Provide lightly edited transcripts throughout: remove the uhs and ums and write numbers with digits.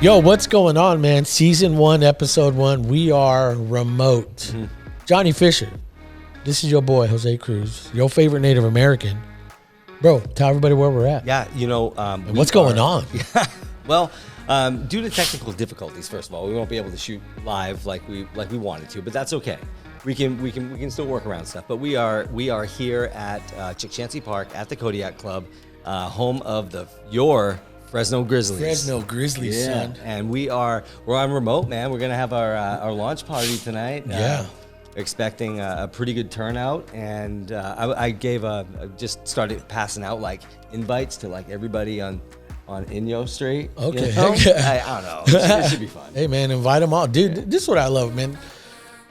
Yo, what's going on, man? Season 1, episode 1. We are remote. Mm-hmm. Johnny Fisher. This is your boy, Jose Cruz, your favorite Native American. Bro, tell everybody where we're at. Yeah, you know. What's going on? Well, due to technical difficulties, first of all, we won't be able to shoot live like we wanted to, but that's okay. We can still work around stuff. But we are here at Chickchansey Park at the Kodiak Club, home of your FRESNO GRIZZLES. FRESNO GRIZZLES, son. And we're on remote, man. We're gonna have our launch party tonight. Yeah. Expecting a pretty good turnout, and I just started passing out like invites to like everybody on Inyo Street. Okay. You know? I don't know. It should be fun. Hey man, invite them all, dude. This is what I love, man.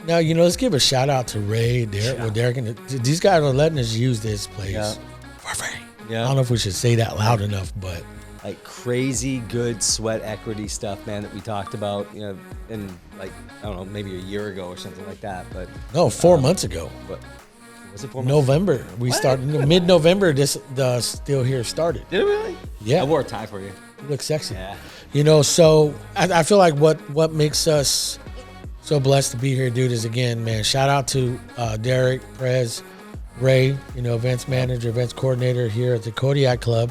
Now let's give a shout out to Ray, Derek. Yeah. Well, Derek and these guys are letting us use this place for free. Yeah. I don't know if we should say that loud enough, but. Like crazy good sweat equity stuff, man, that we talked about, in like, I don't know, maybe a year ago or something like that. But no, 4 months ago. What was it? 4 months? November. We started mid-November. The Still Here started. Did it really? Yeah. I wore a tie for you. You look sexy. Yeah. So I feel like what makes us so blessed to be here, dude, is again, man, shout out to Derek, Prez, Ray, events manager, events coordinator here at the Kodiak Club.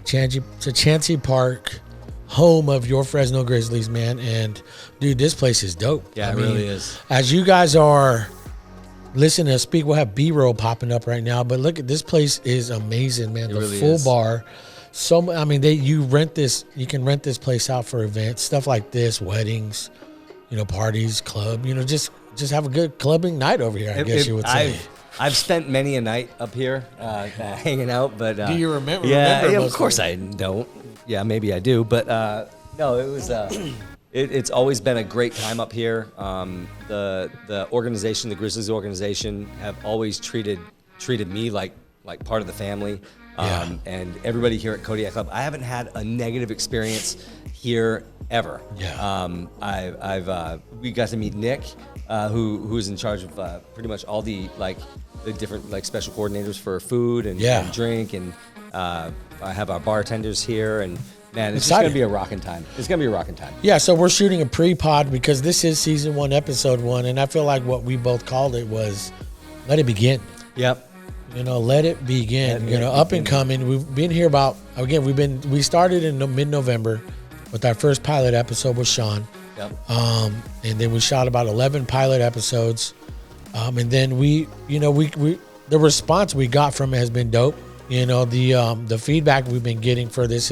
Chickchansey Park, home of your FRESNO GRIZZLES, man. And dude, this place is dope. Yeah, it really is. As you guys are listening to speak, we'll have B-roll popping up right now. But look at this place is amazing, man. The really full is. Bar. You can rent this place out for events, stuff like this, weddings, parties, club, just have a good clubbing night over here, I guess you would say. I've spent many a night up here hanging out, but do you remember? Yeah, of course I don't. Yeah, maybe I do, but no, it was. It's always been a great time up here. The organization, the GRIZZLES organization, have always treated me like part of the family. And everybody here at Kodiak Club, I haven't had a negative experience here ever. Yeah. We got to meet Nick, who's in charge of pretty much all the different special coordinators for food and drink, and I have our bartenders here, and man, it's just gonna be a rocking time. It's gonna be a rocking time. Yeah, so we're shooting a pre-pod because this is season 1, episode 1, and I feel like what we both called it was let it begin. Yep. Let it begin. Up and coming. We've been here we started in mid-November with our first pilot episode with Sean. Yep. And then we shot about 11 pilot episodes. And then the response we got from it has been dope. The feedback we've been getting for this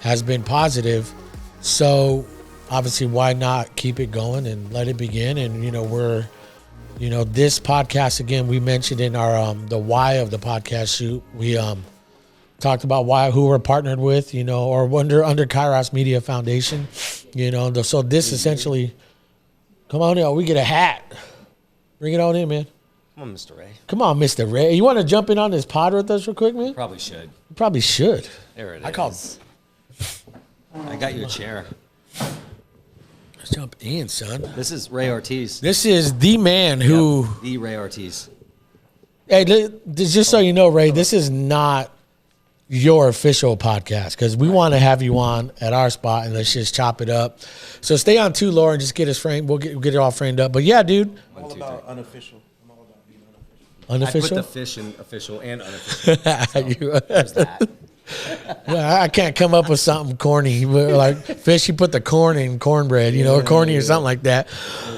has been positive. So obviously, why not keep it going and let it begin? And this podcast, again, we mentioned in our the why of the podcast shoot. We talked about who we're partnered with, or under Kairos Media Foundation, So this essentially, come on in, we get a hat. Bring it on in, man. Come on, Mr. Ray. Come on, Mr. Ray. You want to jump in on this pod with us real quick, man? Probably should. You probably should. There it is. I got your chair. Let's jump in, son. This is Ray Ortiz. This is the man who... Yep, the Ray Ortiz. Hey, just so you know, Ray, this is not your official podcast because we want to have you on at our spot and let's just chop it up. So stay on 2 lower and just get us framed. We'll get it all framed up. But yeah, dude. I'm all about unofficial. I'm all about being unofficial. I put the fish in official and unofficial. So there's that. Well, I can't come up with something corny. Like fish, you put the corn in cornbread, or corny or something like that.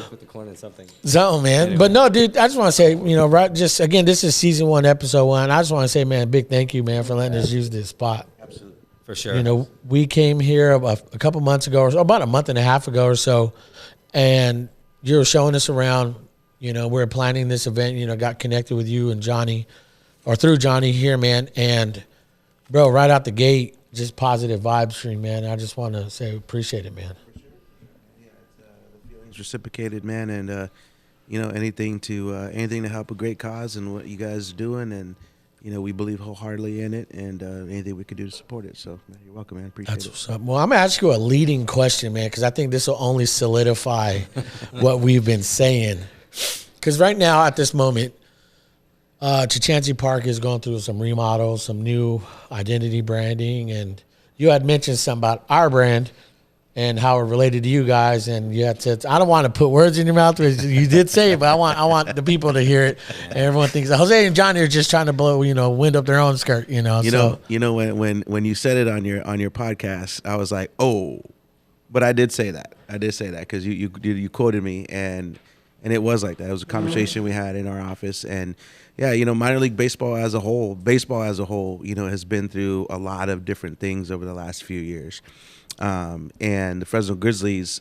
Put the corn in something. Something, man. Anyway. But no, dude, I just want to say, again, this is season 1, episode 1. I just want to say, man, big thank you, man, for letting us use this spot. Absolutely. For sure. We came here a couple months ago, or so, about a month and a half ago or so, and you were showing us around. We're planning this event, got connected with you and Johnny, or through Johnny here, man, and bro, right out the gate, just positive vibe stream, man. I just want to say appreciate it, man. For sure. Yeah, the feelings reciprocated, man, and anything to help a great cause and what you guys are doing, and we believe wholeheartedly in it, and anything we could do to support it. So man, you're welcome, man. Appreciate it. What's up. Well, I'm gonna ask you a leading question, man, because I think this will only solidify what we've been saying. Because right now, at this moment, Chickchansey Park is going through some remodels, some new identity branding, and you had mentioned something about our brand, and how it related to you guys. And yeah, I don't want to put words in your mouth, because you did say it, but I want the people to hear it. And everyone thinks that Jose and Johnny are just trying to blow, wind up their own skirt, You know, when you said it on your podcast, I was like, oh, but I did say that. Because you quoted me, and it was like that. It was a conversation we had in our office, and yeah, minor league baseball as a whole, has been through a lot of different things over the last few years. And the Fresno Grizzlies,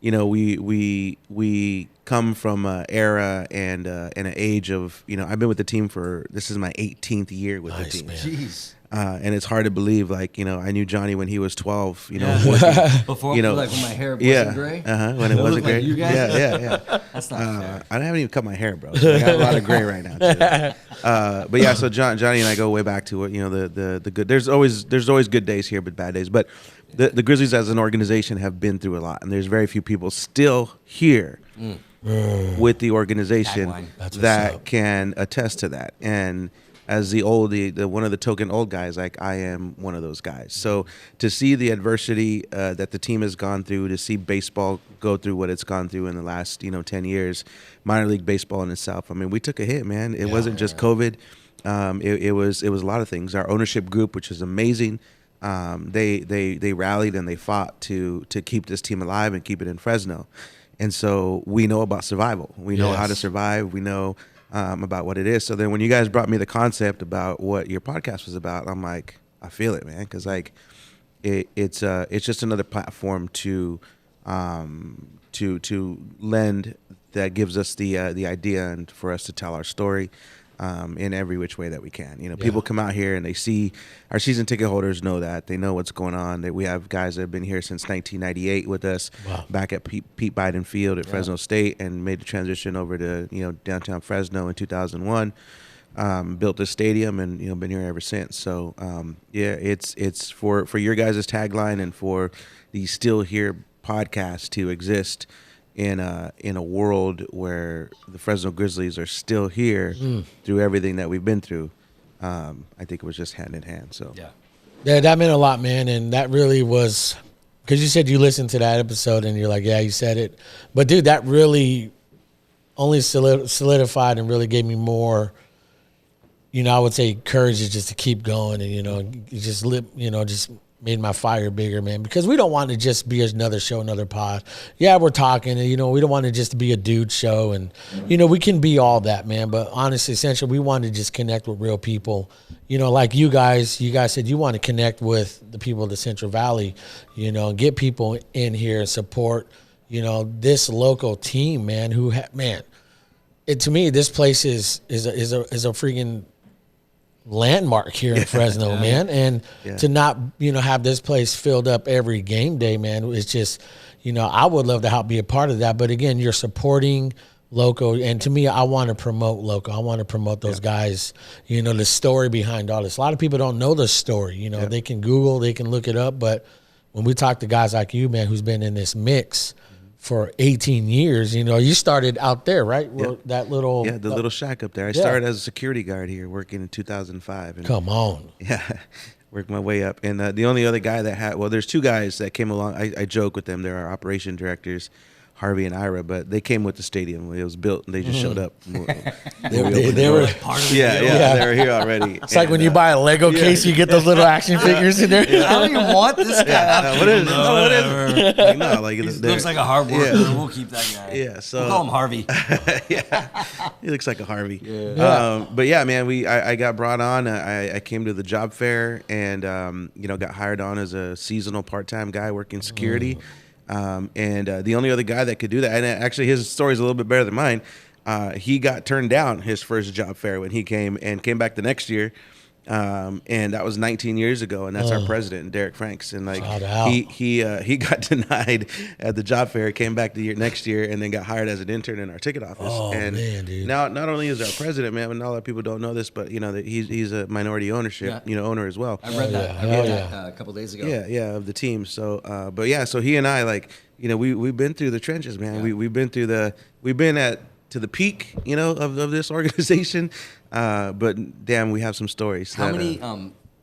we come from an era and an age of, I've been with the team this is my 18th year with the team. Man. Jeez. And it's hard to believe, I knew Johnny when he was 12, working, Before, like when my hair wasn't gray? When it wasn't gray. Like you guys? Yeah. That's not fair. I haven't even cut my hair, bro. So I got a lot of gray right now, too. But yeah, so Johnny and I go way back to it, the good, there's always good days here, but bad days. But the Grizzlies as an organization have been through a lot, and there's very few people still here with the organization that can attest to that. And as the one of the token old guys, I am one of those guys. So to see the adversity that the team has gone through, to see baseball go through what it's gone through in the last 10 years, minor league baseball in itself. I mean, we took a hit, man. It wasn't just COVID. It was a lot of things. Our ownership group, which is amazing, they rallied and they fought to keep this team alive and keep it in Fresno. And so we know about survival. We know how to survive. We know about what it is. So then when you guys brought me the concept about what your podcast was about, I'm like, I feel it, man. Because it's just another platform to lend that gives us the idea and for us to tell our story in every which way that we can. People come out here and they see our season ticket holders know that. They know what's going on. That we have guys that have been here since 1998 with us, back at Pete Biden Field at Fresno State, and made the transition over to downtown Fresno in 2001. Built the stadium and been here ever since. So it's for your guys' tagline and for the Still Here podcast to exist in a world where the Fresno Grizzlies are still here through everything that we've been through. I think it was just hand in hand. So yeah, that meant a lot, man. And that really was, because you said you listened to that episode and you're like, yeah, you said it. But dude, that really only solidified and really gave me more, I would say courage just to keep going. And, just made my fire bigger, man, because we don't want to just be another show, another pod. Yeah, we're talking, and, we don't want it just to be a dude show. And, we can be all that, man. But honestly, essentially, we want to just connect with real people. Like you guys said you want to connect with the people of the Central Valley, and get people in here and support, this local team, man, to me, this place is a freaking landmark here in Fresno, man. And to not, have this place filled up every game day, man, it's just, I would love to help be a part of that. But again, you're supporting local. And to me, I want to promote local. I want to promote those guys, the story behind all this. A lot of people don't know the story. They can Google, they can look it up. But when we talk to guys like you, man, who's been in this mix for 18 years, you started out there, right? Yeah. That little... Yeah, the little shack up there. I started as a security guard here working in 2005. And come on. Yeah, worked my way up. And the only other guy there's two guys that came along. I joke with them. They're our operation directors, Harvey and Ira, but they came with the stadium. It was built, and they just showed up. They were part of it. Yeah, they were here already. It's like when you buy a Lego case, you get those little action figures in there. I don't even want this guy. What is it? He looks like a hard worker. We'll keep that guy. Yeah, so we'll call him Harvey. He looks like a Harvey. But yeah, man, I got brought on. I came to the job fair and got hired on as a seasonal part-time guy working security. And the only other guy that could do that, and actually his story is a little bit better than mine. He got turned down his first job fair when he came back the next year. And that was 19 years ago, and that's our president, Derek Franks. And he got denied at the job fair, came back the next year, and then got hired as an intern in our ticket office. And man, dude. Now, not only is our president, man, and a lot of people don't know this, but that he's a minority ownership, owner as well. I read that. I read that a couple days ago. Yeah, of the team. So, so he and I, we've been through the trenches, man. Yeah. We've been to the peak, of this organization. But damn, we have some stories. How many?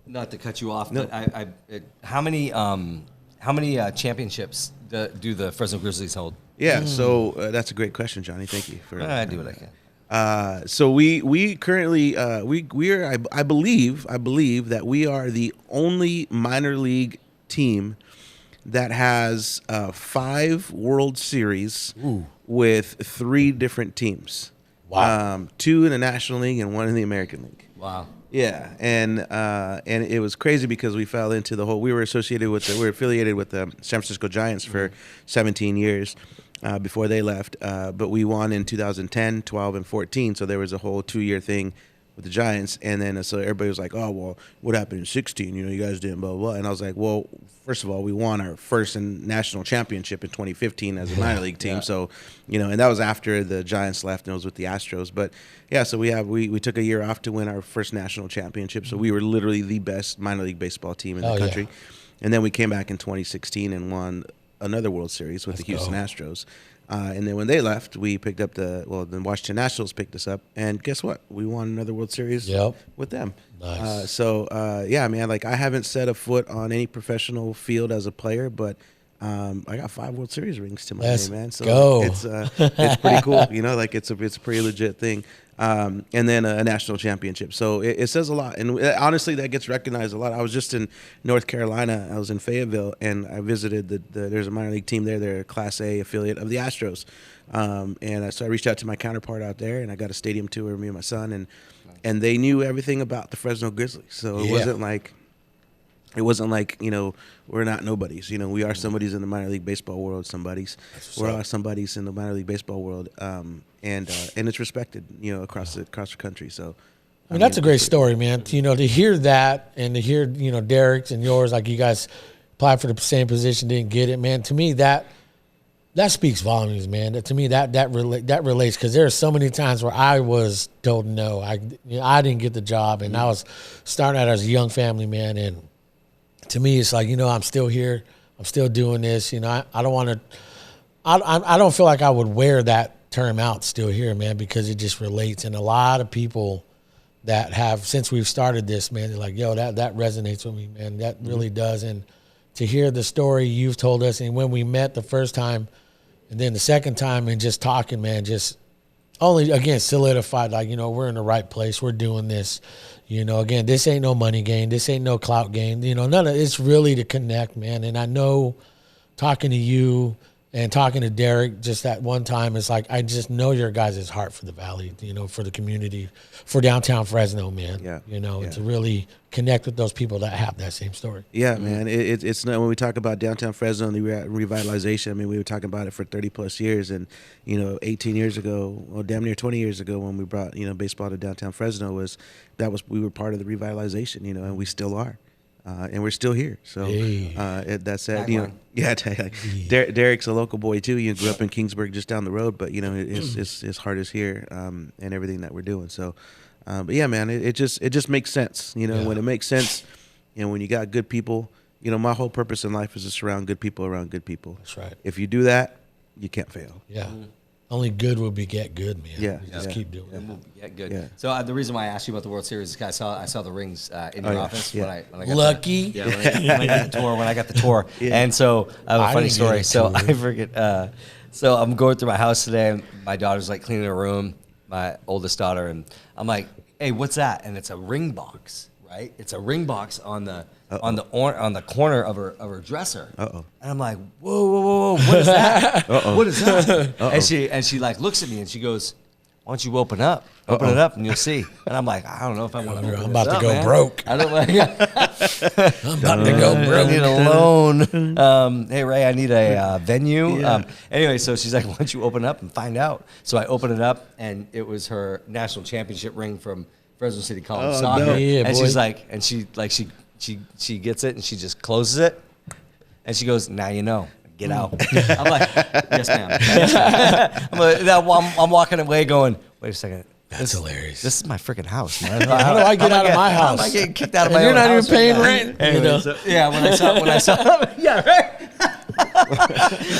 Not to cut you off, but how many How many championships do the Fresno Grizzlies hold? Yeah, so that's a great question, Johnny. Thank you for. I do what I can. So we currently we are I believe that we are the only minor league team that has 5 World Series with 3 different teams. Wow. 2 in the National League and 1 in the American League. Wow. Yeah, and it was crazy because we fell into the whole. We were affiliated with the San Francisco Giants for 17 years before they left, but we won in 2010, 12, and 14. So there was a whole 2-year thing with the Giants, and then so everybody was like, "Oh, well, what happened in 16? You know, you guys didn't blah blah blah." And I was like, "Well, first of all, we won our first national championship in 2015 as a minor league team, so you know, and that was after the Giants left and it was with the Astros. But yeah, so we took a year off to win our first national championship, so we were literally the best minor league baseball team in the country. Yeah. And then we came back in 2016 and won another World Series with the Houston Astros. And then when they left, we picked up the Washington Nationals picked us up, and guess what? We won another World Series with them. Nice. Yeah, man, like I haven't set a foot on any professional field as a player, but I got 5 World Series rings to my name, man. So it's pretty cool, you know, like it's a pretty legit thing. And then a national championship. So it says a lot. And honestly, that gets recognized a lot. I was just in North Carolina. I was in Fayetteville, and I visited there's a minor league team there. They're a Class A affiliate of the Astros. So I reached out to my counterpart out there, and I got a stadium tour, me and my son, and they knew everything about the Fresno Grizzlies. So it wasn't like, you know, we're not nobodies. You know, we are somebodies in the minor league baseball world. We're all somebodies in the minor league baseball world, and it's respected, you know, across the country. So, I mean, that's a great story, man. You know, to hear that and to hear, you know, Derek's and yours, like you guys applied for the same position, didn't get it, man. To me, that speaks volumes, man. To me, that relates, because there are so many times where I was told no. I didn't get the job, and I was starting out as a young family man, and to me, it's like, you know, I'm still here. I'm still doing this. You know, I don't want to – I don't feel like I would wear that term out, still here, man, because it just relates. And a lot of people that have, since we've started this, man, they're like, yo, that resonates with me, man. That really does. And to hear the story you've told us, and when we met the first time and then the second time and just talking, man, just only, again, solidified, like, you know, we're in the right place. We're doing this. You know, again, this ain't no money game. This ain't no clout game. You know, none of it's really to connect, man. And I know talking to you and talking to Derek just that one time, it's like I just know your guys' heart for the Valley, you know, for the community, for downtown Fresno, man. Yeah. You know, and to really connect with those people that have that same story. Yeah, man. It's not, when we talk about downtown Fresno and the revitalization, I mean, we were talking about it for 30 plus years, and you know, 18 years ago, well, damn near 20 years ago, when we brought, you know, baseball to downtown Fresno, we were part of the revitalization, you know, and we still are. And we're still here. So that's it. You know, Derek's a local boy too. You grew up in Kingsburg, just down the road, but you know, his heart is here, and everything that we're doing. So, but yeah, man, it just makes sense. You know, when it makes sense, and when you got good people, you know, my whole purpose in life is to surround good people around good people. That's right. If you do that, you can't fail. Yeah. Only good will beget good, man. Yeah, just keep doing it. Yeah, good. Yeah. So the reason why I asked you about the World Series is because I saw the rings in your office when I got Lucky. when I got the tour. And so I have a funny story. So I forget. So I'm going through my house today, and my daughter's like cleaning her room, my oldest daughter, and I'm like, "Hey, what's that?" And it's a ring box, right? It's a ring box on the corner of her dresser. And I'm like, whoa, what is that? What is that? And she like looks at me and she goes, "Why don't you open it up, and you'll see." And I'm like, I don't know if I want to. I'm about to go broke. I don't like. I'm about to go broke. I need a loan. Hey Ray, I need a venue. Anyway, so she's like, "Why don't you open it up and find out?" So I open it up, and it was her national championship ring from Fresno City College Soccer. No. Yeah, and boy. she's like, and she gets it and she just closes it, and she goes, "Now you know. Get out." I'm like, "Yes, ma'am." Yes, ma'am. I'm walking away going, "Wait a second. That's hilarious. This is my freaking house, man. How do I get out of my house? How am I getting kicked out of my You're own not house even paying right now? rent. Anyway, You know? so, yeah, when I saw yeah, right.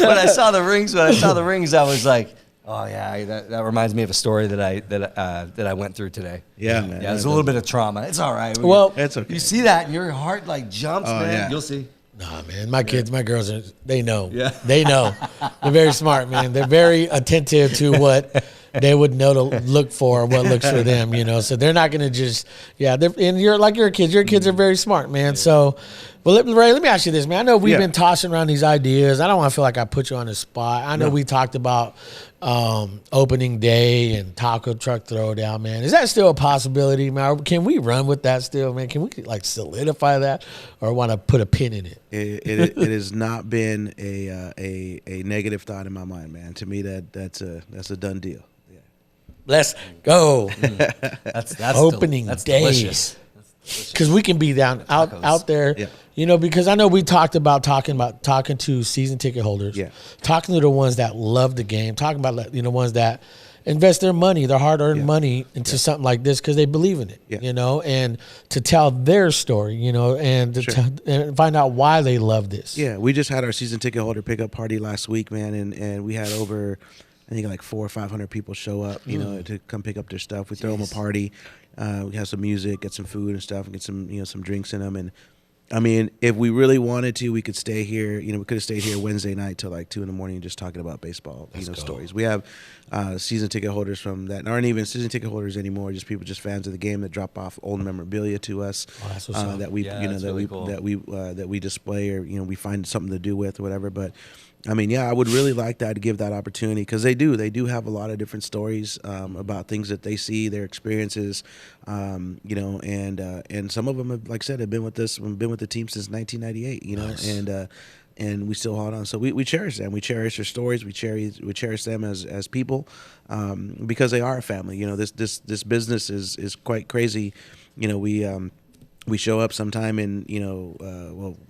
when I saw the rings, I was like, oh yeah, that reminds me of a story that I went through today. Yeah, man. Yeah, there's a little bit of trauma. It's all right. Well, it's okay. You see that, and your heart like jumps, man. Yeah. You'll see. Nah, man. My kids, my girls, they know. Yeah. They know. They're very smart, man. They're very attentive to what they would know to look for, what looks for them, you know. So they're not going to just, and you're like your kids. Your kids are very smart, man. Yeah. So, well, Ray, let me ask you this, man. I know we've been tossing around these ideas. I don't want to feel like I put you on the spot. I know we talked about opening day and taco truck throwdown, man. Is that still a possibility, man? Can we run with that still, man? Can we like solidify that, or want to put a pin in it? It has not been a negative thought in my mind, man. To me, that's a done deal. Yeah. Let's go. That's opening that's day. Delicious. Because we can be out there, you know. Because I know we talking to season ticket holders, talking to the ones that love the game, talking about ones that invest their money, their hard-earned money into something like this because they believe in it, you know, and to tell their story, you know, and and find out why they love this. Yeah, we just had our season ticket holder pickup party last week, man, and we had over, I think, like 400 or 500 people show up, you know, to come pick up their stuff. We throw them a party. We have some music, get some food and stuff, and get some drinks in them. And I mean, if we really wanted to, we could stay here. You know, we could have stayed here Wednesday night till like 2 a.m. just talking about baseball, stories. We have season ticket holders from that aren't even season ticket holders anymore. Just people, just fans of the game that drop off old memorabilia to us that we, that we display, or we find something to do with or whatever. But I mean, I would really like that, to give that opportunity, because they do have a lot of different stories about things that they see, their experiences, and some of them have, like I said, have been with us, been with the team since 1998, nice. And we still hold on. So we cherish them. We cherish their stories. We cherish them as people, because they are a family. You know, this business is quite crazy. You know, we show up sometime in,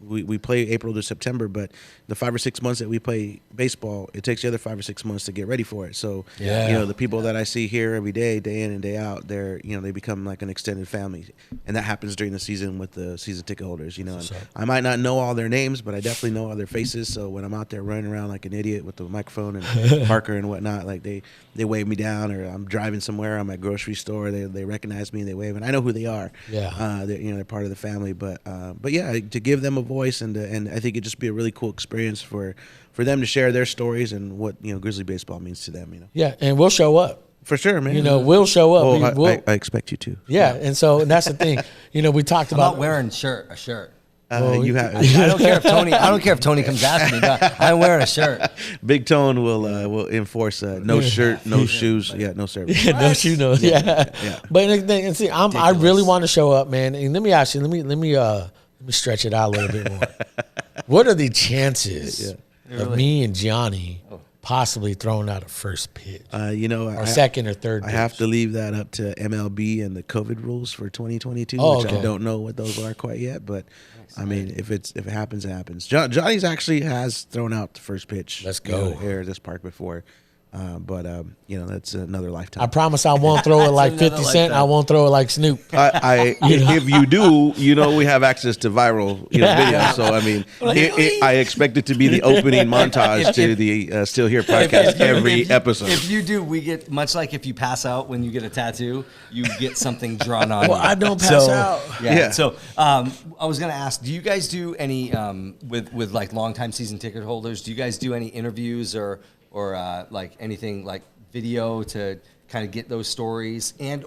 we play April to September, but the 5 or 6 months that we play baseball, it takes the other 5 or 6 months to get ready for it. So, the people that I see here every day in and day out, they become like an extended family. And that happens during the season with the season ticket holders, And I might not know all their names, but I definitely know all their faces. So when I'm out there running around like an idiot with the microphone and Parker and whatnot, like they wave me down, or I'm driving somewhere, I'm at a grocery store, they recognize me, they wave, and I know who they are. Yeah. They're part of the family, but yeah, to give them a voice, and I think it'd just be a really cool experience for them to share their stories and what Grizzly baseball means to them. Yeah, and we'll show up for sure, man. We'll show up. Well, I expect you to. Yeah, and that's the thing. We talked about not wearing a shirt. You have. I don't care if Tony comes after me. I'm wearing a shirt. Big Tone will enforce no shirt, no shoes. Yeah, no service. Yeah, no shoe, no. Yeah. But see, I really want to show up, man. And let me ask you. Let me stretch it out a little bit more. What are the chances of me and Gianni possibly throwing out a first pitch? Or second or third pitch? I have to leave that up to MLB and the COVID rules for 2022, which I don't know what those are quite yet. But I mean, if it happens, it happens. Johnny's actually has thrown out the first pitch. Let's go here at this park before. But that's another lifetime. I promise I won't throw it like 50 Cent. I won't throw it like Snoop. If you do, we have access to viral videos. So I mean, I expect it to be the opening montage to the Still Here podcast every episode. If you do, we get, much like if you pass out when you get a tattoo, you get something drawn on you. Well, I don't pass out. Yeah. So I was gonna ask, do you guys do any with like longtime season ticket holders? Do you guys do any interviews or like anything like video to kind of get those stories, and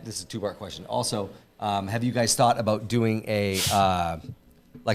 this is a two-part question. Also, have you guys thought about doing a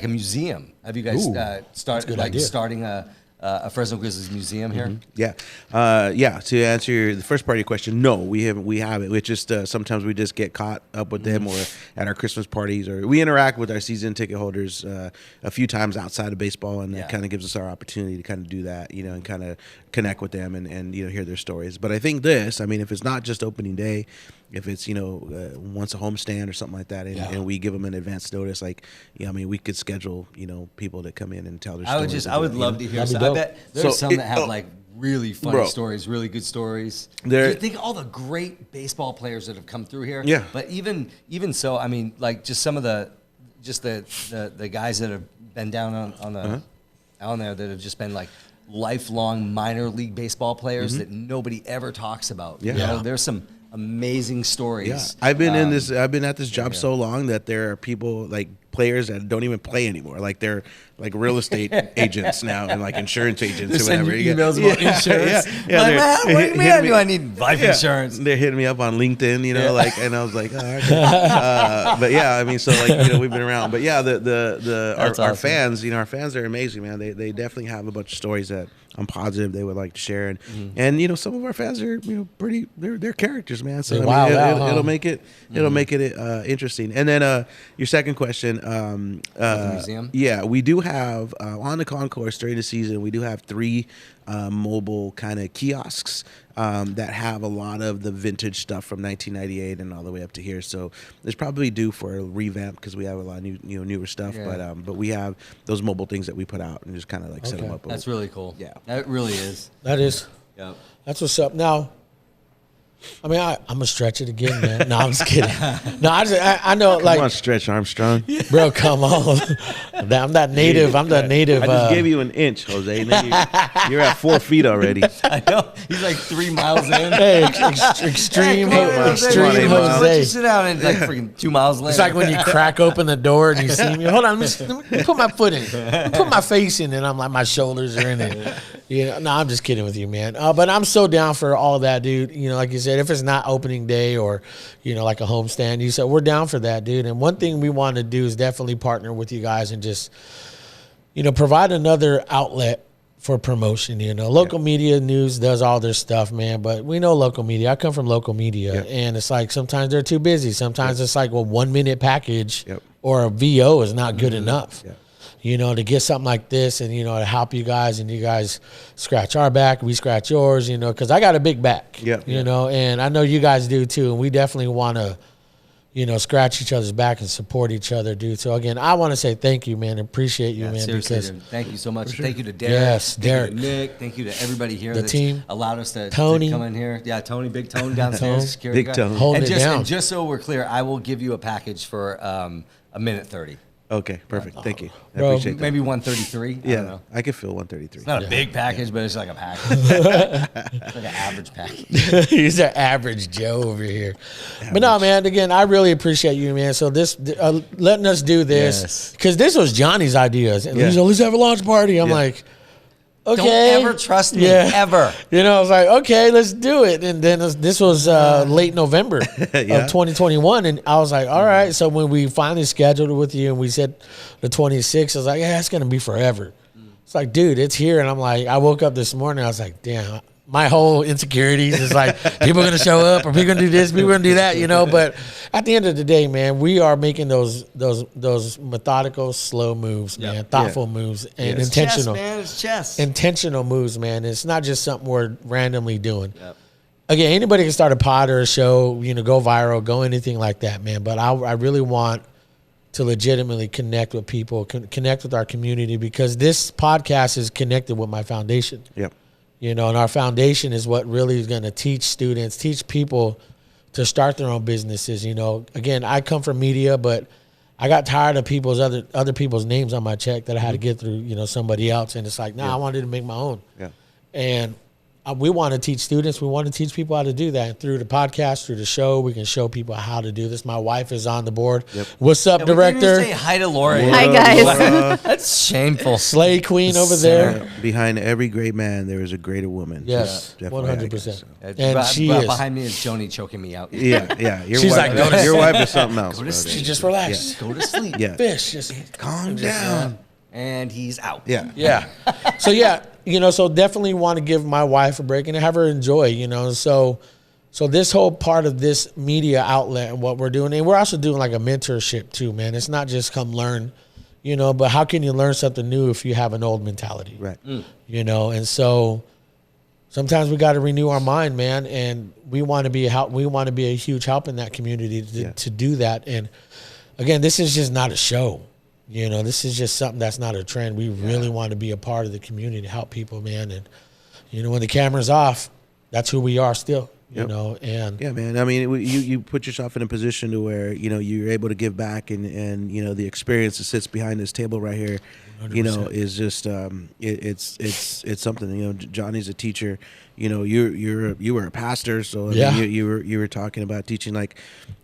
museum? Have you guys starting a Fresno Grizzlies museum here? Mm-hmm. Yeah. To answer the first part of your question, no, we haven't. It's just sometimes we just get caught up with them, or at our Christmas parties, or we interact with our season ticket holders a few times outside of baseball, and that kind of gives us our opportunity to kind of do that, and kind of connect with them and hear their stories. But I think if it's not just opening day, if it's once a homestand or something like that, and we give them an advance notice, we could schedule people to come in and tell their stories. I would love to hear. I bet there's some that have like really funny stories, really good stories. Do you think all the great baseball players that have come through here? Yeah. But even so, I mean, like just some of the guys that have been down on there that have just been like lifelong minor league baseball players that nobody ever talks about. Yeah. There's some amazing stories. Yeah. I've been at this job so long that there are people like players that don't even play anymore. Like they're like real estate agents now and like insurance agents or whatever. Emails about insurance. Yeah, man, what do I need life insurance? They're hitting me up on LinkedIn, you know, like, and I was like, oh, okay. But yeah, I mean, so like, you know, we've been around, but yeah, our awesome. fans, you know, our fans are amazing, man. They definitely have a bunch of stories that I'm positive they would like to share, and you know, some of our fans are, you know, they're characters, man. So it'll make it interesting. And then your second question, the museum. Yeah, we do have on the concourse during the season, we do have 3 mobile kind of kiosks that have a lot of the vintage stuff from 1998 and all the way up to here. So there's probably due for a revamp because we have a lot of newer stuff. Yeah. But we have those mobile things that we put out and just kind of like set them up. That's really cool. Yeah, that really is. That is. Yeah. That's what's up. Now, I mean, I'm gonna stretch it again, man. No, I'm just kidding. No, I know, like, come on, Stretch Armstrong, bro. Come on, I'm that native. I'm that native. I just gave you an inch, Jose. And then you're at 4 feet already. I know. He's like 3 miles in. Hey, extreme Jose. Why don't you sit down and like freaking 2 miles later? It's like when you crack open the door and you see me. Hold on, let me put my foot in. Let me put my face in, and I'm like, my shoulders are in it. You know, no, I'm just kidding with you, man. But I'm so down for all that, dude. You know, like you said, if it's not opening day or, you know, like a homestand, you said we're down for that, dude. And one thing we want to do is definitely partner with you guys and just, you know, provide another outlet for promotion. You know, local media news does all their stuff, man. But we know local media. I come from local media, and it's like sometimes they're too busy. Sometimes it's like, well, 1 minute package or a VO is not good enough. You know, to get something like this and, you know, to help you guys and you guys scratch our back, we scratch yours, you know, because I got a big back, you know, and I know you guys do too. And we definitely want to, you know, scratch each other's back and support each other, dude. So, again, I want to say thank you, man. Appreciate you, man. Seriously, dude. Thank you so much. Sure. Thank you to Derek. Yes, Derek. Thank you to Nick. Thank you to everybody here. The team. Allowed us to come in here. Yeah, Tony, Big Tone downstairs. Security Big guy. Tone. Holding it down. And just so we're clear, I will give you a package for a minute 30. Okay, perfect. Thank you. I Bro, appreciate that. Maybe 133. I don't know. I could feel 133. It's not a big package, but it's like a package. It's like an average package. He's an average Joe over here. But no, man, again, I really appreciate you, man. So this, letting us do this, because this was Johnny's ideas. And he's like, let's have a launch party. I'm like, okay. Don't ever trust me, ever. You know, I was like, okay, let's do it. And then this was late November of 2021. And I was like, all right. So when we finally scheduled it with you and we said the 26th, I was like, yeah, it's going to be forever. It's like, dude, it's here. And I'm like, I woke up this morning. I was like, damn, my whole insecurities is like, people are going to show up or people going to do this, people are going to do that, you know. But at the end of the day, man, we are making those methodical, slow moves, man, thoughtful moves, and intentional. Chess, man. It's chess. Intentional moves, man. It's not just something we're randomly doing. Again, anybody can start a pod or a show, you know, go viral, go anything like that, man. But I really want to legitimately connect with people, connect with our community, because this podcast is connected with my foundation. You know, and our foundation is what really is going to teach students, teach people to start their own businesses. You know, again, I come from media, but I got tired of people's other people's names on my check that I had to get through, you know, somebody else. And it's like, I wanted to make my own. And we want to teach students. We want to teach people how to do that. And through the podcast, through the show, we can show people how to do this. My wife is on the board. What's up, director? We didn't say hi to Lori. Hi, guys. That's shameful. Slay queen over there. Behind every great man, there is a greater woman. Yes, 100%. So. And she is. Behind me is Joni choking me out. Yeah. She's wife, like, your wife is something else. She just relax. Go to sleep. Fish. Just calm down. And he's out. So you know, so definitely want to give my wife a break and have her enjoy, you know. So this whole part of this media outlet and what we're doing, and we're also doing like a mentorship too, man. It's not just come learn, you know, but how can you learn something new if you have an old mentality? Right. You know, and so sometimes we got to renew our mind, man, and we want to be a huge help in that community to do that. And again, this is just not a show. You know, this is just something that's not a trend. We really want to be a part of the community to help people, man. And, you know, when the camera's off, that's who we are still, you know. And yeah, man. I mean, you put yourself in a position to where, you know, you're able to give back and you know, the experience that sits behind this table right here, 100%. You know, is just it's something. You know, Johnny's a teacher. You know, you were a pastor, so I mean, you were talking about teaching like,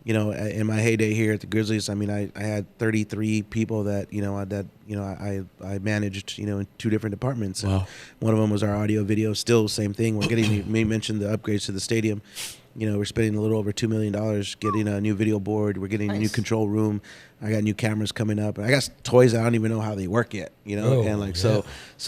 in my heyday here at the Grizzlies, I mean, I had 33 people that I managed, in 2 different departments. Wow. One of them was our audio video. Still same thing. We're getting. We mentioned the upgrades to the stadium. We're spending a little over $2 million getting a new video board. We're getting a new control room. I got new cameras coming up. And I got toys I don't even know how they work yet. And like so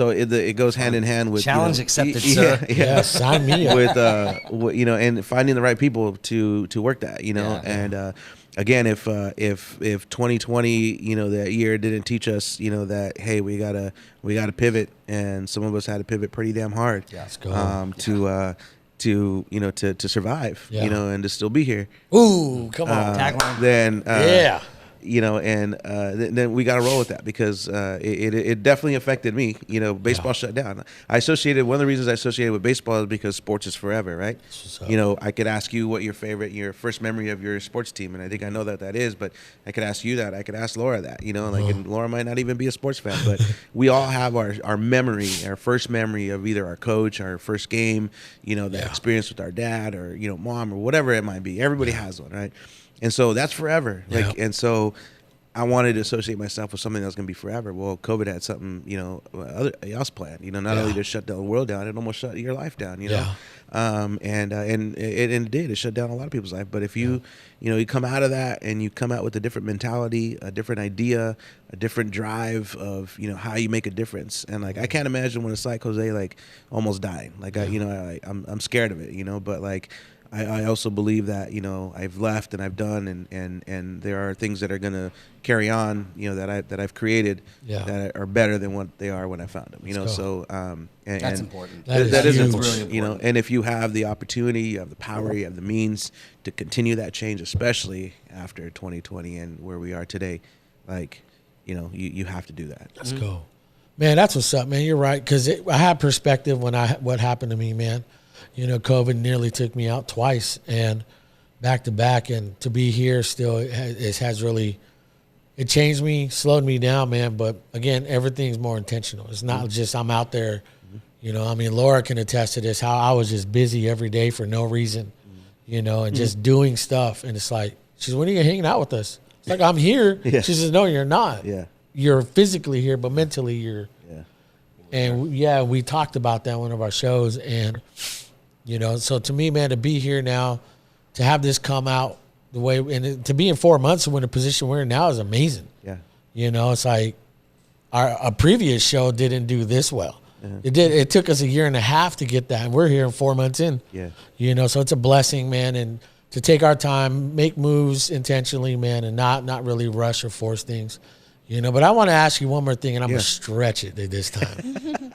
it goes hand in hand with challenge accepted, sir. Yeah, sign me up. With and finding the right people to work that. And again, if 2020, that year didn't teach us, that hey, we gotta pivot, and some of us had to pivot pretty damn hard. Yeah, let's go. To survive, and to still be here. Ooh, come on. Tagline. Then Yeah. Then we got to roll with that because it definitely affected me. Baseball shut down. One of the reasons I associated with baseball is because sports is forever, right? I could ask you what your first memory of your sports team, and I think I know that is, but I could ask you that. I could ask Laura that, and Laura might not even be a sports fan, but we all have our memory, our first memory of either our coach, our first game, that experience with our dad or, mom or whatever it might be. Everybody has one, right? And so that's forever. And so I wanted to associate myself with something that was going to be forever. Well, COVID had something, other else planned. Not only did it shut the world down, it almost shut your life down. And it did. It shut down a lot of people's life. But if you, you come out of that and you come out with a different mentality, a different idea, a different drive of, how you make a difference. And like I can't imagine when it's like Jose, like almost dying. Like I'm scared of it. But like. I also believe that I've left and I've done and there are things that are going to carry on that I've created that are better than what they are when I found them. So that's important. That is huge. important. Really important. And if you have the opportunity, you have the power, you have the means to continue that change, especially after 2020 and where we are today, like you have to do that. Let's go, man. That's what's up, man. You're right, because I had perspective when what happened to me, man. COVID nearly took me out twice and back to back, and to be here still, it has really, it changed me, slowed me down, man. But again, everything's more intentional. It's not just I'm out there, Laura can attest to this, how I was just busy every day for no reason, and just doing stuff. And it's like, she says, when are you hanging out with us? It's like, I'm here. Yeah. She says, no, you're not. Yeah. You're physically here, but mentally you're. Yeah. And we talked about that in one of our shows. And, so to me, man, to be here now, to have this come out the way, and to be in 4 months when the position we're in now is amazing. Yeah. It's like a previous show didn't do this well. It took us a year and a half to get that, and we're here in 4 months in. Yeah. So it's a blessing, man, and to take our time, make moves intentionally, man, and not really rush or force things. But I want to ask you one more thing, and I'm gonna stretch it this time.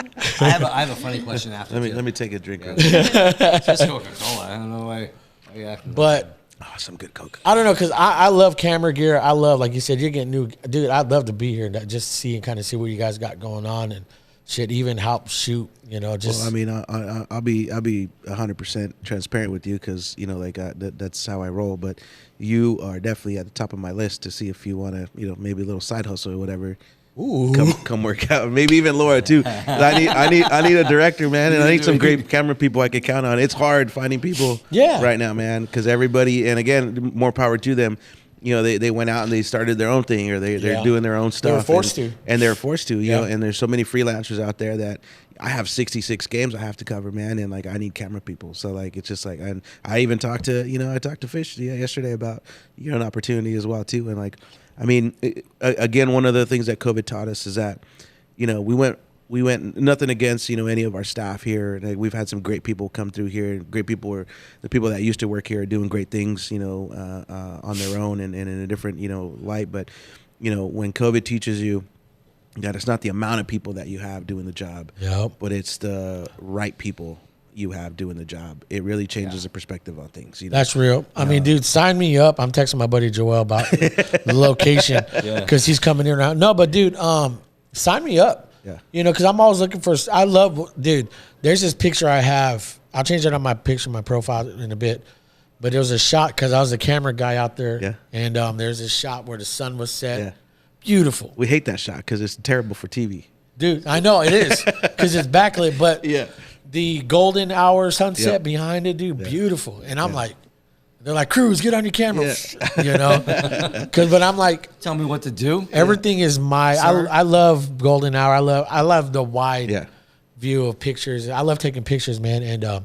I have a funny question after. Let me take a drink. It's just Coca-Cola. I don't know why you acting. But some good Coke. I don't know, because I love camera gear. I love, like you said, you're getting new. Dude, I'd love to be here just to see and kind of see what you guys got going on and shit. Even help shoot. Just. Well, I mean, I'll be 100% transparent with you because that's how I roll. But you are definitely at the top of my list to see if you want to maybe a little side hustle or whatever. Ooh. Come work out. Maybe even Laura too. I need a director, man, and I need some great camera people I can count on. It's hard finding people right now, man, because everybody, and again, more power to them. They went out and they started their own thing, or they're doing their own stuff. They were forced to. And they're forced to, you know, and there's so many freelancers out there that I have 66 games I have to cover, man, and like I need camera people. So like it's just like, and I even talked to Fish yesterday about an opportunity as well too. And like, I mean, again, one of the things that COVID taught us is that, we went nothing against, any of our staff here. Like, we've had some great people come through here. Great people the people that used to work here are doing great things, on their own and in a different, light. But, when COVID teaches you that it's not the amount of people that you have doing the job, but it's the right people you have doing the job, it really changes the perspective on things. That's real. I mean, dude, sign me up. I'm texting my buddy Joel about the location because he's coming here now. No, but dude, sign me up. Yeah. Because I'm always looking for. Dude, there's this picture I have. I'll change it on my picture, my profile in a bit. But there was a shot because I was a camera guy out there. Yeah. And there's this shot where the sun was set. Yeah. Beautiful. We hate that shot because it's terrible for TV. Dude, I know it is because it's backlit, but the golden hour sunset behind it, dude, beautiful. And I'm like, They're like, Cruz, get on your camera. You know? But I'm like, Tell me what to do. everything is I love golden hour. I love the wide view of pictures. I love taking pictures, man. And,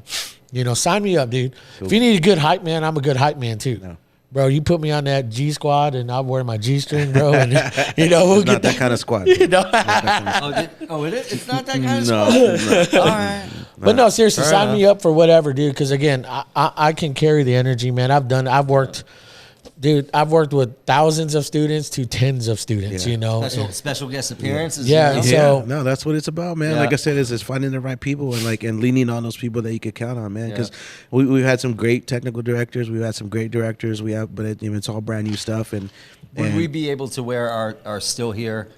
you know, sign me up, dude. Cool. If you need a good hype man, I'm a good hype man too. No. Bro, you put me on that G squad and I'll wear my G string, bro. And, you know, we'll get that kind of squad. You know? It's not that kind of squad? No. All right. But no, seriously, sign me up for whatever, dude. Because again, I can carry the energy, man. I've worked with thousands of students to tens of students, you know. Special guest appearances. Yeah. You know? So no, that's what it's about, man. Like I said, is finding the right people and leaning on those people that you could count on, man. Because we've had some great technical directors. We've had some great directors. But it's all brand new stuff. And would we be able to wear our still here,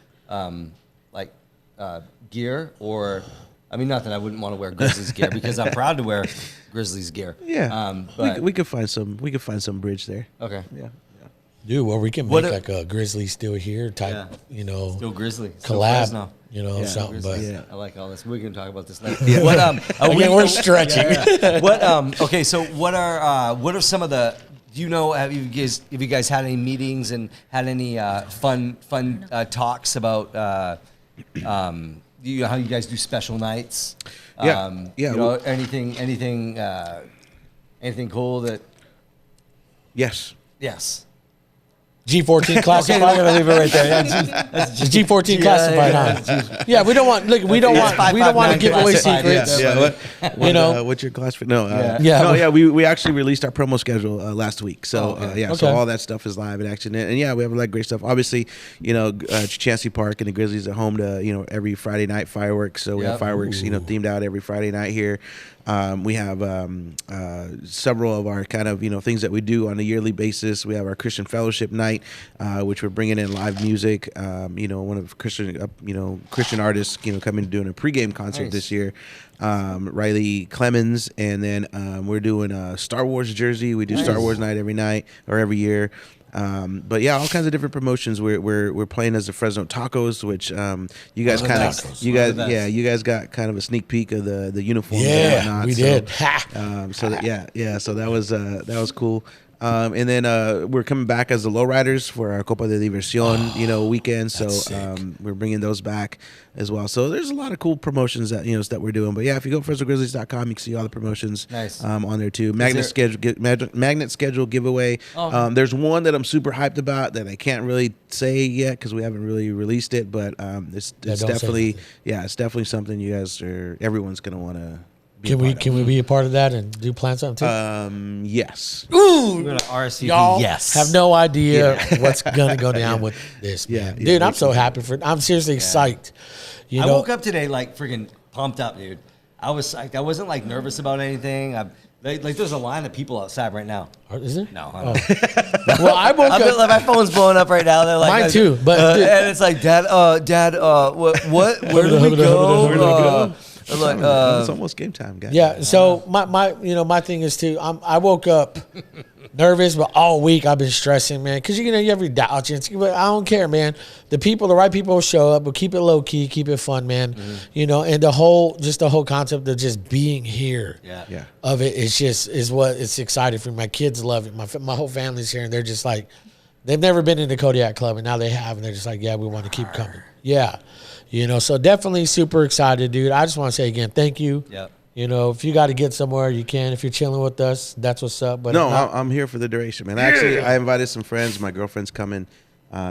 gear or? I mean, not that I wouldn't want to wear Grizzlies gear because I'm proud to wear Grizzlies gear. Yeah, but we could find some bridge there. Okay. Yeah. Dude, well, we can make like a Grizzly still here type, you know, still Grizzly collab, FRESNO. You know, something. But I like all this. We can talk about this later. We're stretching. Okay, so what are some of the? Do you know? Have you guys had any meetings and had any fun talks about? How you guys do special nights? You know, anything cool that? Yes. G14 classified. I'm gonna leave it right there. G14 classified, huh? Yeah, we don't want to give away secrets. You know, what's your classified? We actually released our promo schedule last week. So so all that stuff is live in action, and we have a lot of great stuff. Obviously, you know, Chancey Park and the Grizzlies are home to every Friday night fireworks. So we have fireworks themed out every Friday night here. We have several of our kind of things that we do on a yearly basis. We have our Christian Fellowship Night, which we're bringing in live music. One of Christian artists coming and doing a pregame concert this year. Riley Clemens, and then we're doing a Star Wars jersey. We do Star Wars night every year. But all kinds of different promotions. We're playing as the FRESNO Tacos, which you guys got kind of a sneak peek of the uniforms. Yeah, and whatnot. We did. So that was cool. And then we're coming back as the Lowriders for our Copa de Diversión, weekend. So we're bringing those back as well. So there's a lot of cool promotions that that we're doing. But if you go to FresnoGrizzlies.com, you can see all the promotions on there too. Magnet schedule giveaway. There's one that I'm super hyped about that I can't really say yet because we haven't really released it. But it's definitely something everyone's gonna want to. Can we be a part of that and plan something too? Yes. Ooh, we're gonna RSVP. Y'all yes. have no idea what's gonna go down with this, man. Dude, I'm so happy I'm seriously psyched. I woke up today like freaking pumped up, dude. I was psyched. I wasn't like nervous about anything. There's a line of people outside right now. Is there? No. Well, I woke up. My phone's blowing up right now. They're like, mine too. But and it's like, Dad, what? Where do we go? Like, it's almost game time, guys. Yeah. So my thing is too. I woke up nervous, but all week I've been stressing, man. Because you every doubt, but I don't care, man. The right people will show up, but keep it low key, keep it fun, man. Mm-hmm. And the whole concept of just being here, of it is what it's exciting for me. My kids love it. My whole family's here, and they're just like, they've never been in the Kodiak Club, and now they have, and they're just like, we want to keep coming. Yeah. So definitely super excited, dude. I just want to say again, thank you. Yep. If you got to get somewhere, you can. If you're chilling with us, that's what's up. But no, I'm here for the duration, man. Actually, I invited some friends. My girlfriend's coming,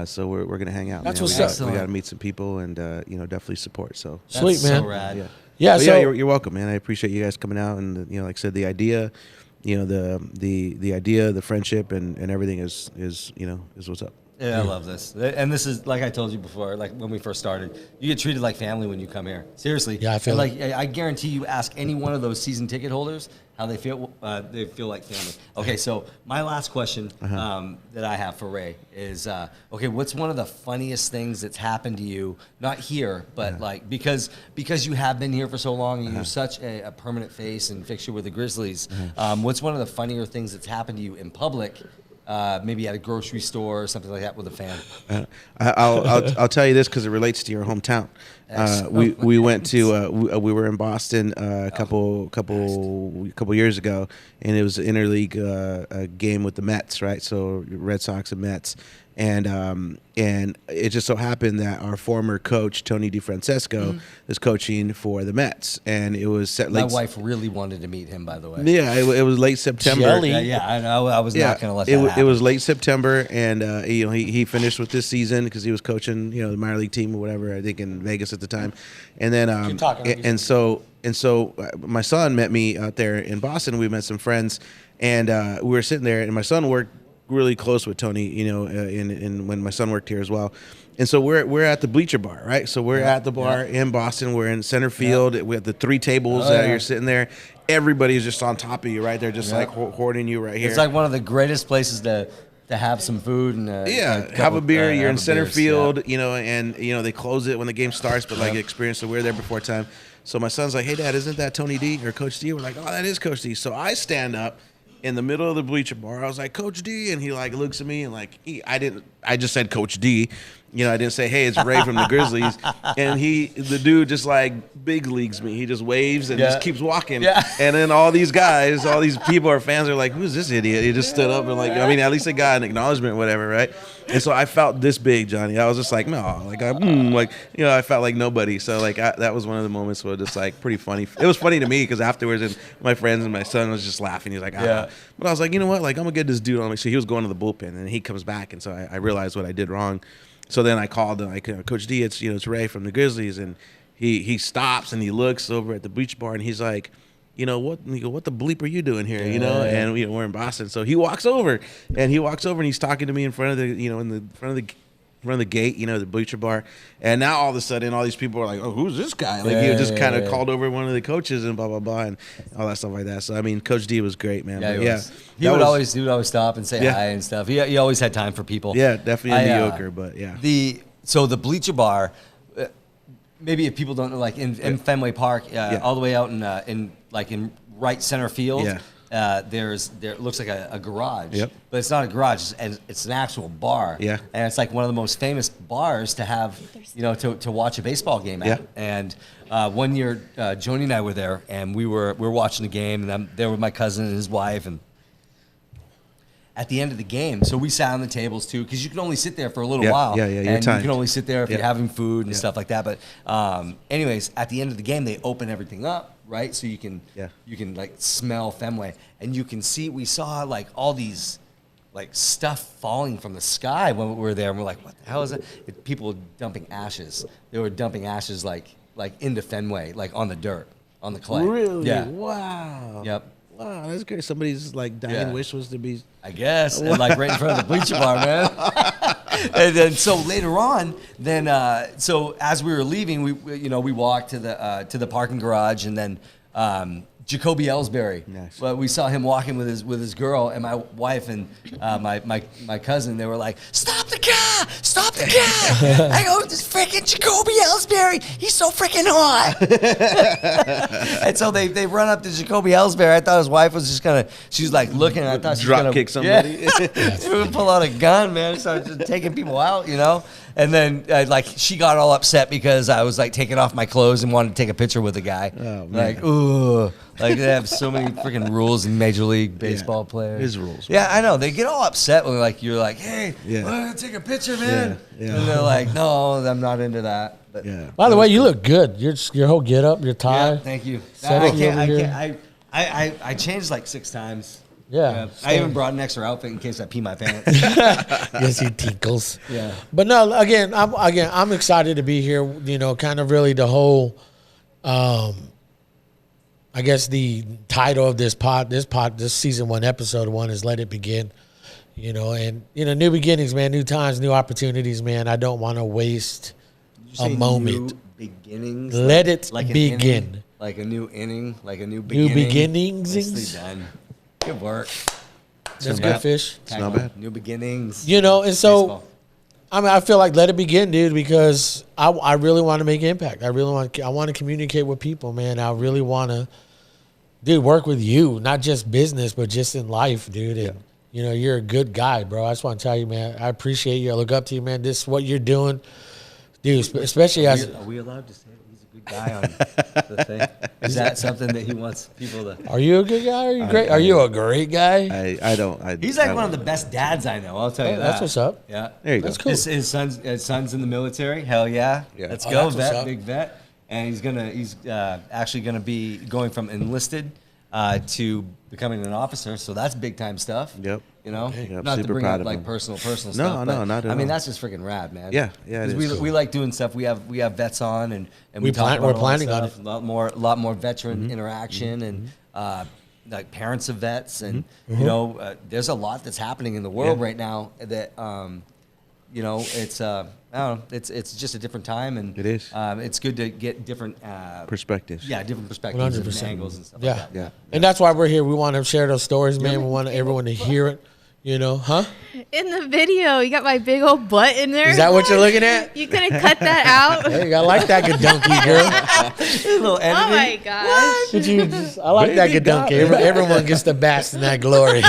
so we're gonna hang out. That's man. what's up. We got to meet some people and definitely support. So sweet, man. So rad. Yeah. You're welcome, man. I appreciate you guys coming out, and like I said, the idea, the idea, the friendship, and everything is what's up. Yeah, I love this. And this is, like I told you before, like when we first started, you get treated like family when you come here. Seriously. Yeah, I feel like I guarantee you ask any one of those season ticket holders how they feel like family. Okay, so my last question that I have for Ray is, what's one of the funniest things that's happened to you, not here, but like because you have been here for so long and you're such a permanent face and fixture with the Grizzlies, what's one of the funnier things that's happened to you in public maybe at a grocery store or something like that with a fan. I'll tell you this because it relates to your hometown. We went to we were in Boston a couple years ago, and it was an interleague game with the Mets, right? So Red Sox and Mets. And it just so happened that our former coach Tony DeFrancesco is coaching for the Mets, and it was set My late. wife really wanted to meet him, by the way. Yeah, it was late September. Jelly. Yeah, I know. I was not going to let that It happen. was late September, and he finished with this season because he was coaching the minor league team or whatever, I think in Vegas at the time, and then so my son met me out there in Boston. We met some friends, and we were sitting there, and my son worked really close with Tony, in when my son worked here as well. And so we're at the bleacher bar, right? So we're at the bar in Boston. We're in center field. We have the 3 tables that you're sitting there. Everybody's just on top of you, right? They're just like hoarding you right here. It's like one of the greatest places to have some food and have a beer. You're in center field, Yeah. and they close it when the game starts, but like experience. So we're there before time. So my son's like, "Hey, Dad, isn't that Tony D or Coach D?" We're like, "Oh, that is Coach D." So I stand up in the middle of the bleacher bar. I was like, "Coach D," and he like looks at me and like I just said Coach D. I didn't say, "Hey, it's Ray from the Grizzlies." And the dude just like big leagues me. He just waves and just keeps walking. Yeah. And then all these guys, all these people, our fans are like, "Who's this idiot?" He just stood up and like, at least they got an acknowledgement, whatever, right? And so I felt this big, Johnny. I was just like, no, like I felt like nobody. So like that was one of the moments where just like pretty funny. It was funny to me because afterwards, and my friends and my son was just laughing. He's like, ah. But I was like, you know what? Like I'm gonna get this dude on. So he was going to the bullpen, and he comes back, and so I realized what I did wrong. So then I called and like, Coach D, it's Ray from the Grizzlies, and he stops and he looks over at the beach bar and he's like, what the bleep are you doing here? And we're in Boston. So he walks over and he's talking to me in front of the in front of the gate, the bleacher bar. And now all of a sudden all these people are like, "Oh, who's this guy?" Like he just kind of called over one of the coaches and blah blah blah and all that stuff like that. So I mean, Coach D was great, man. He would always stop and say hi and stuff. He always had time for people. Yeah, definitely mediocre, but yeah. The bleacher bar, maybe if people don't know, like in Fenway Park, all the way out in right center field. Yeah. There looks like a garage, Yep. but it's not a garage. It's an actual bar. Yeah. And it's like one of the most famous bars to have, to watch a baseball game at. Yeah. And one year, Joni and I were there, and we were watching the game, and I'm there with my cousin and his wife, and at the end of the game, so we sat on the tables too, because you can only sit there for a little while. Yeah, and timed. you can only sit there if you're having food and Yeah. stuff like that. But anyways, at the end of the game, they open everything up, right? So you can like smell Fenway, and you can see. We saw like all these like stuff falling from the sky when we were there, and we're like, "What the hell is that?" People were dumping ashes. They were dumping ashes like into Fenway, like on the dirt, on the clay. Really? Yeah. Wow. Yep. Wow, that's great. Somebody's like dying wish was to be. I guess, and like right in front of the bleacher bar, man. And then so later on, so as we were leaving, we walked to the parking garage, and then Jacoby Ellsbury. Nice. Well, we saw him walking with his girl, and my wife and my cousin. They were like, "Stop the car! Stop the car!" I go, "This freaking Jacoby Ellsbury, he's so freaking hot!" And so they run up to Jacoby Ellsbury. I thought his wife was just gonna. She was like looking. I thought she was gonna kick somebody. Yeah. She would pull out a gun, man. Started taking people out, And then she got all upset because I was like taking off my clothes and wanted to take a picture with the guy. Oh, man. Like, ooh. Like they have so many freaking rules in Major League Baseball players. His rules. Yeah, I know. They get all upset when you're like, "Hey, Yeah. we're gonna take a picture, man." Yeah. And they're like, "No, I'm not into that." But Yeah. By the way, you look good. Your whole get up, your tie. yeah, thank you. Sexy over here. I changed like 6 times. Yeah. I even brought an extra outfit in case I pee my pants. Yes, he tinkles. Yeah. But no, I'm excited to be here. Kind of really the whole. I guess the title of this season 1, episode 1 is "Let It Begin." New beginnings, man, new times, new opportunities, man. I don't want to waste a moment. New beginnings. Let it like an begin. inning, like a new inning, like a new beginning. New beginnings. Nicely done. Good work. That's good, fish. It's not bad. New beginnings. And so. Baseball. I feel like let it begin, dude, because I really want to make impact. I want to communicate with people, man. I really want to, dude, work with you, not just business, but just in life, dude. you know, you're a good guy, bro. I just want to tell you, man, I appreciate you. I look up to you, man. This is what you're doing, dude, especially as... Are we allowed to say that he's a good guy on the thing? Is that something that he wants people to... Are you a good guy? Are you great? Are you a great guy? I don't. He's like one of the best dads I know, I'll tell you that. That's what's up. Yeah. There you go. That's cool. His son's in the military. Hell yeah. Yeah. Let's Oh, go, that's what's vet, up. big vet. And he's actually gonna be going from enlisted to becoming an officer. So that's big time stuff. Yep. You know, Yep, not to super bring proud up of like him. personal No, stuff. no, but, not at I mean, all. that's just freaking rad, man. Yeah, it 'Cause is cool. we like doing stuff. We have vets on and We talk plan- about we're a lot of planning on stuff. it. A lot more veteran interaction and like parents of vets and you know there's a lot that's happening in the world right now that you know it's I don't know it's just a different time and It is. it's good to get different Perspectives. yeah, different perspectives and 100%. angles and stuff Yeah. like that. Yeah. And that's why we're here. We want to share those stories, man. We want everyone to hear it, you know, huh? In the video, you got my big old butt in there. Is that what you're looking at? You couldn't cut that out? Hey, I like that good donkey, girl. A little Oh editing. my gosh. Could you just, I like that good donkey. Everyone gets to bask in that glory.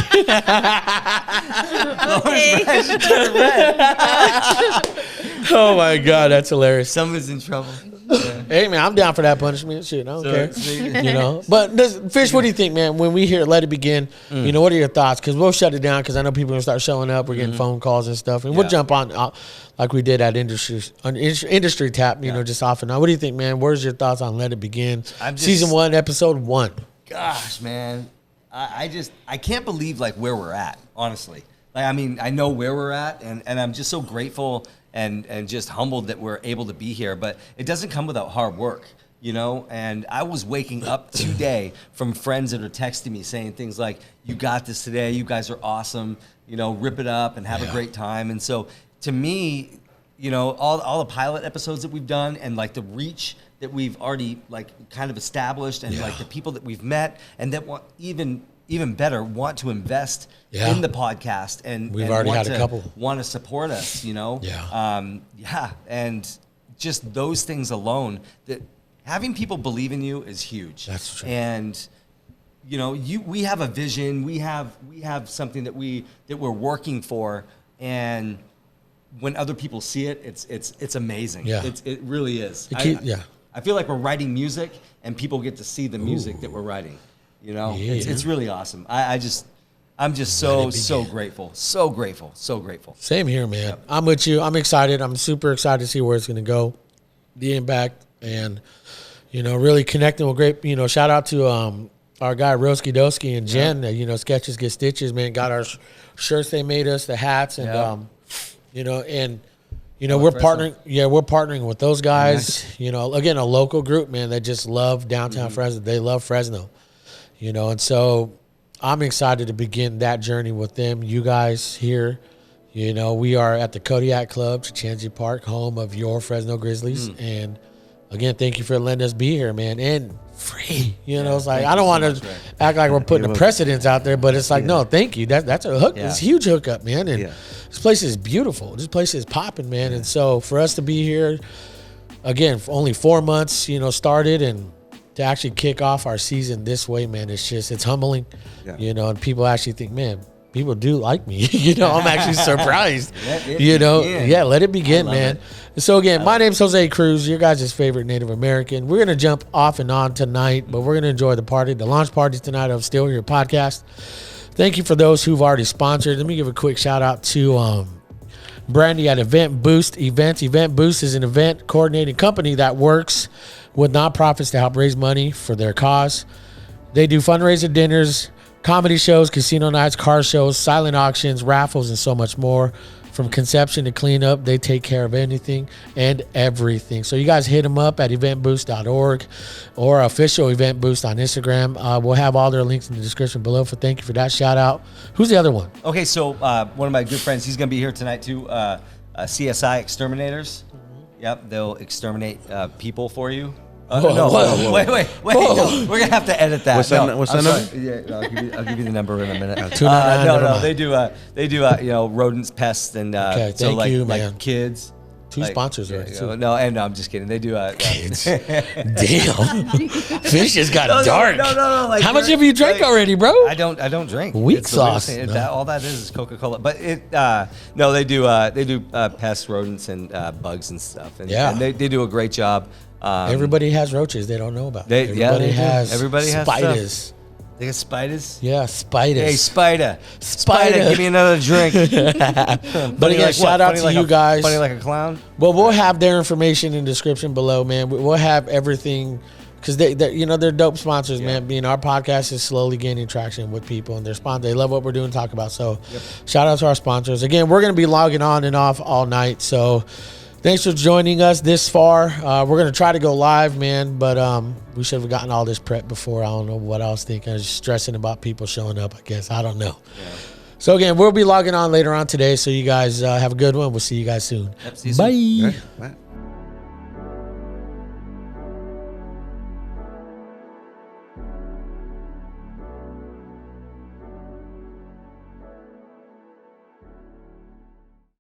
Oh my God, that's hilarious. Someone's in trouble. Yeah. Hey man, I'm down for that punishment. Shit, I don't So, care. see? You know, but Fish, what do you think, man? When we hear "Let It Begin," you know, what are your thoughts? Because we'll shut it down because I know people are gonna start showing up. We're getting phone calls and stuff, and we'll Yeah. jump on like we did at industry tap. You know, just off and on. What do you think, man? Where's your thoughts on "Let It Begin"? I'm just- Season 1, episode 1. Gosh, man, I can't believe like where we're at, honestly. Like, I mean, I know where we're at, and I'm just so grateful and just humbled that we're able to be here. But it doesn't come without hard work, you know. And I was waking up today from friends that are texting me saying things like, "You got this today. You guys are awesome. You know, rip it up and have a great time." And so, to me, you know, all the pilot episodes that we've done and like the reach that we've already like kind of established and like the people that we've met and that want even better want to invest in the podcast and We've already want had a to- couple. want to support us, you know. Yeah. And just those things alone, that having people believe in you is huge. That's true. And you know, we have a vision, we have something that we're working for, and when other people see it, it's amazing. Yeah. It really is. Yeah. I feel like we're writing music and people get to see the music that we're writing. You know, Yeah. it's really awesome. I'm just so grateful, so grateful, so grateful. Same here, man. Yep. I'm with you. I'm excited. I'm super excited to see where it's going to go, the impact, and you know, really connecting with great. You know, shout out to our guy Roski Doski and Jen. You know, Sketches Get Stitches, man. Got our shirts they made us, the hats, and you know, and you know, we're FRESNO. partnering. Yeah, we're partnering with those guys. You know, again, a local group, man, that just love downtown Fresno. They love Fresno. You know, and so I'm excited to begin that journey with them. You guys here, you know, we are at the Kodiak Club, Chichenzi Park, home of your Fresno Grizzlies. And again, thank you for letting us be here, man. And free, you know, it's like, I don't want to act like we're putting a precedence out there, but it's like, no, thank you. That's a hook. It's a huge hookup, man. And this place is beautiful. This place is popping, man. And so for us to be here, again, for only 4 months, you know, started, and to actually kick off our season this way, man, it's humbling, you know, and people actually think, man, people do like me. You know, I'm actually surprised. You know, let it begin, man. So again, my name's Jose Cruz, your guys' favorite Native American. We're gonna jump off and on tonight, but we're gonna enjoy the party, the launch party tonight of Still Here podcast. Thank you for those who've already sponsored. Let me give a quick shout out to Brandy at Event Boost Events. Event Boost is an event coordinating company that works with nonprofits to help raise money for their cause. They do fundraiser dinners, comedy shows, casino nights, car shows, silent auctions, raffles, and so much more. From conception to cleanup, they take care of anything and everything. So you guys hit them up at eventboost.org or official Event Boost on Instagram. We'll have all their links in the description below. For thank you for that shout out. Who's the other one? Okay, so one of my good friends, he's going to be here tonight too. CSI Exterminators. Yep, they'll exterminate people for you. Whoa. Wait. No, we're gonna have to edit that. What's that I'm number? sorry. Yeah, I'll give you the number in a minute. 299, No, they do. You know, rodents, pests, and Okay, so thank like you, man. kids. 2 sponsors already. Yeah, no, I'm just kidding. They do. Damn. Fish just got dark. No. Like, how much have you drank already, bro? I don't drink. Weak It's the weirdest sauce. thing. No. All that is Coca-Cola. But no, they do pest, rodents, and bugs and stuff. And, Yeah. and they do a great job. Everybody has roaches they don't know about. They Everybody do. has Everybody has spiders. stuff. They got spiders. Yeah, spiders. Hey, Spider, Spider. give me another drink. But again, shout out to you guys. Funny like a clown. Well, we'll have their information in the description below, man. We'll have everything because they're dope sponsors, man. Our podcast is slowly gaining traction with people, and they're sponsors. They love what we're doing, talk about. So, shout out to our sponsors. Again, we're gonna be logging on and off all night. So, thanks for joining us this far. We're gonna try to go live, man, but we should have gotten all this prep before. I don't know what I was thinking. I was just stressing about people showing up. I guess I don't know. Yeah. So again, we'll be logging on later on today. So you guys have a good one. We'll see you guys soon. Yep, see you soon. Bye. All right, bye.